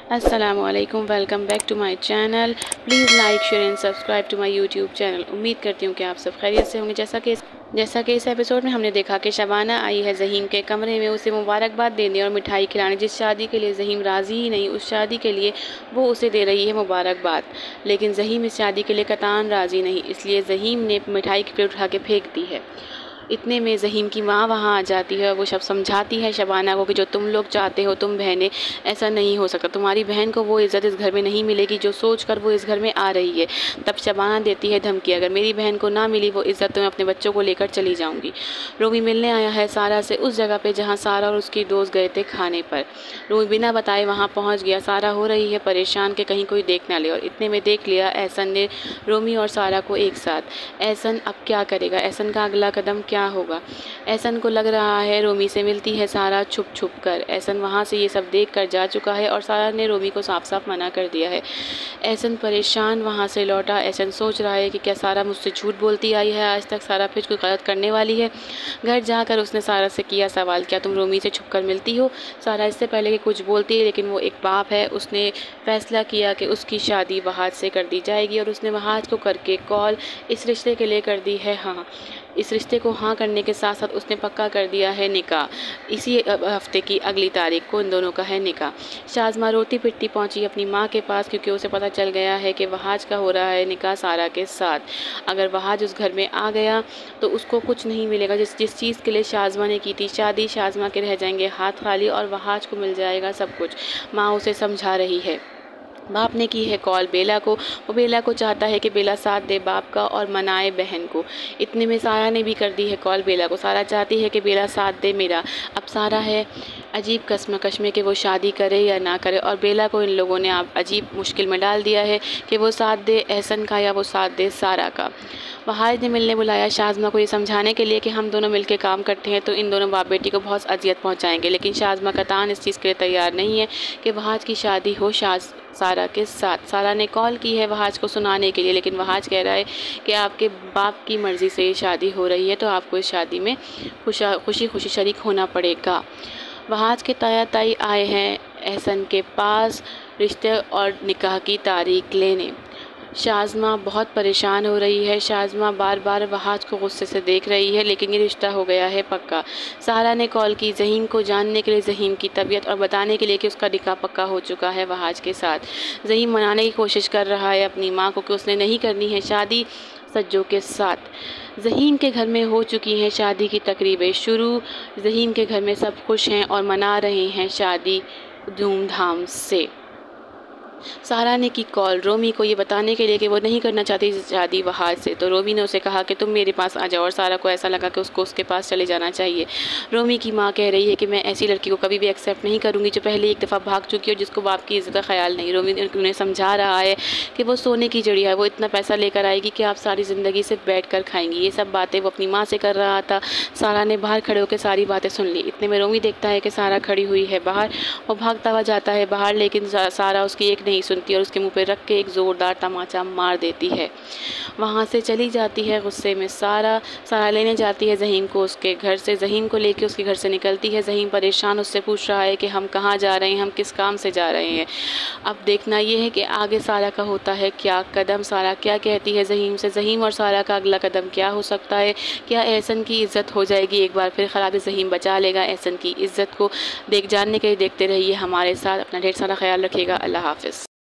अस्सलामुअलैकुम, welcome back to my channel. Please like share and subscribe to my YouTube channel. उम्मीद करती हूँ कि आप सब खैरियत से होंगे। जैसा कि इस एपिसोड में हमने देखा कि शबाना आई है ज़हीम के कमरे में उसे मुबारकबाद देने और मिठाई खिलाने। जिस शादी के लिए ज़हीम राज़ी ही नहीं, उस शादी के लिए वो उसे दे रही है मुबारकबाद। लेकिन ज़हीम इस शादी के लिए कतान राज़ी नहीं, इसलिए ज़हीम ने मिठाई की प्लेट उठा के फेंक दी है। इतने में ज़हीम की माँ वहाँ आ जाती है और वो सब समझाती है शबाना को कि जो तुम लोग चाहते हो, तुम बहनें, ऐसा नहीं हो सकता। तुम्हारी बहन को वो इज़्ज़त इस घर में नहीं मिलेगी जो सोच कर वो इस घर में आ रही है। तब शबाना देती है धमकी, अगर मेरी बहन को ना मिली वो इज़्ज़त तो मैं अपने बच्चों को लेकर चली जाऊँगी। रूमी मिलने आया है सारा से उस जगह पर जहाँ सारा और उसकी दोस्त गए थे खाने पर। रूमी बिना बताए वहाँ पहुँच गया। सारा हो रही है परेशान कि कहीं कोई देख ना ले, और इतने में देख लिया एहसन ने रूमी और सारा को एक साथ। एहसन अब क्या करेगा? एहसन का अगला कदम क्या होगा? एहसन को लग रहा है रोमी से मिलती है सारा छुप छुप कर। एहसन वहाँ से ये सब देख कर जा चुका है और सारा ने रोमी को साफ साफ मना कर दिया है। एहसन परेशान वहाँ से लौटा। एहसन सोच रहा है कि क्या सारा मुझसे झूठ बोलती आई है आज तक? सारा फिर कोई गलत करने वाली है? घर जाकर उसने सारा से किया सवाल, क्या तुम रोमी से छुप कर मिलती हो? सारा इससे पहले कि कुछ बोलती है, लेकिन वो एक बाप है, उसने फैसला किया कि उसकी शादी वहाज से कर दी जाएगी और उसने वहाज को करके कॉल इस रिश्ते के लिए कर दी है हाँ। इस रिश्ते को हाँ करने के साथ साथ उसने पक्का कर दिया है निकाह। इसी हफ्ते की अगली तारीख को इन दोनों का है निकाह। शाज़मा रोती पिटती पहुंची अपनी माँ के पास, क्योंकि उसे पता चल गया है कि वहाज का हो रहा है निकाह सारा के साथ। अगर वहाज उस घर में आ गया तो उसको कुछ नहीं मिलेगा। जिस चीज़ के लिए शाज़मा ने की थी शादी, शाज़मा के रह जाएंगे हाथ खाली और वहाज को मिल जाएगा सब कुछ। माँ उसे समझा रही है। बाप ने की है कॉल बेला को। वो बेला को चाहता है कि बेला साथ दे बाप का और मनाए बहन को। इतने में सारा ने भी कर दी है कॉल बेला को। सारा चाहती है कि बेला साथ दे मेरा। अब सारा है अजीब कश्मकश में कि वो शादी करे या ना करे, और बेला को इन लोगों ने अब अजीब मुश्किल में डाल दिया है कि वो साथ दे एहसन का या वो साथ दे सारा का। वहाज ने मिलने बुलाया शाज़मा को ये समझाने के लिए कि हम दोनों मिलकर काम करते हैं तो इन दोनों बाप बेटी को बहुत अजियत पहुंचाएंगे। लेकिन शाज़मा कतान इस चीज़ के लिए तैयार नहीं है कि वहाज की शादी हो सारा के साथ। सारा ने कॉल की है वहाज को सुनाने के लिए, लेकिन वहाज कह रहा है कि आपके बाप की मर्ज़ी से ये शादी हो रही है तो आपको इस शादी में खुशी खुशी शरीक होना पड़ेगा। वहाज के ताया ताई आए हैं एहसन के पास रिश्ते और निकाह की तारीख लेने। शाज़मा बहुत परेशान हो रही है। शाज़मा बार बार वहाज को गुस्से से देख रही है, लेकिन ये रिश्ता हो गया है पक्का। सारा ने कॉल की ज़हीम को जानने के लिए, ज़हीम की तबीयत और बताने के लिए कि उसका निकाह पक्का हो चुका है वहाज के साथ। ज़हीम मनाने की कोशिश कर रहा है अपनी माँ को कि उसने नहीं करनी है शादी सज्जों के साथ। ज़हीम के घर में हो चुकी हैं शादी की तकरीबें शुरू। ज़हीम के घर में सब खुश हैं और मना रहे हैं शादी धूमधाम से। सारा ने की कॉल रोमी को ये बताने के लिए कि वो नहीं करना चाहती शादी वहाज से, तो रोमी ने उसे कहा कि तुम मेरे पास आ जाओ, और सारा को ऐसा लगा कि उसको उसके पास चले जाना चाहिए। रोमी की माँ कह रही है कि मैं ऐसी लड़की को कभी भी एक्सेप्ट नहीं करूँगी जो पहले एक दफ़ा भाग चुकी है और जिसको बाप की इज़्ज़त का ख्याल नहीं। रोमी उन्हें समझा रहा है कि वो सोने की चिड़िया है, वो इतना पैसा लेकर आएगी कि आप सारी ज़िंदगी सिर्फ बैठ कर खाएंगी। ये सब बातें वो अपनी माँ से कर रहा था। सारा ने बाहर खड़े होकर सारी बातें सुन ली। इतने में रोमी देखता है कि सारा खड़ी हुई है बाहर। वो भागता हुआ जाता है बाहर, लेकिन सारा उसकी एक नहीं सुनती और उसके मुंह पे रख के एक ज़ोरदार तमाचा मार देती है। वहाँ से चली जाती है गुस्से में सारा लेने जाती है ज़हीम को उसके घर से। ज़हीम को लेके उसके घर से निकलती है। ज़हीम परेशान उससे पूछ रहा है कि हम कहाँ जा रहे हैं, हम किस काम से जा रहे हैं। अब देखना ये है कि आगे सारा का होता है क्या कदम, सारा क्या कहती है ज़हीम से, ज़हीम और सारा का अगला कदम क्या हो सकता है। क्या एहसन की इज़्ज़त हो जाएगी एक बार फिर खराब? ज़हीम बचा लेगा एहसन की इज़्ज़त को? जानने के लिए देखते रहिए हमारे साथ। अपना ढेर सारा ख्याल रखिएगा। अल्लाह हाफ़िज़।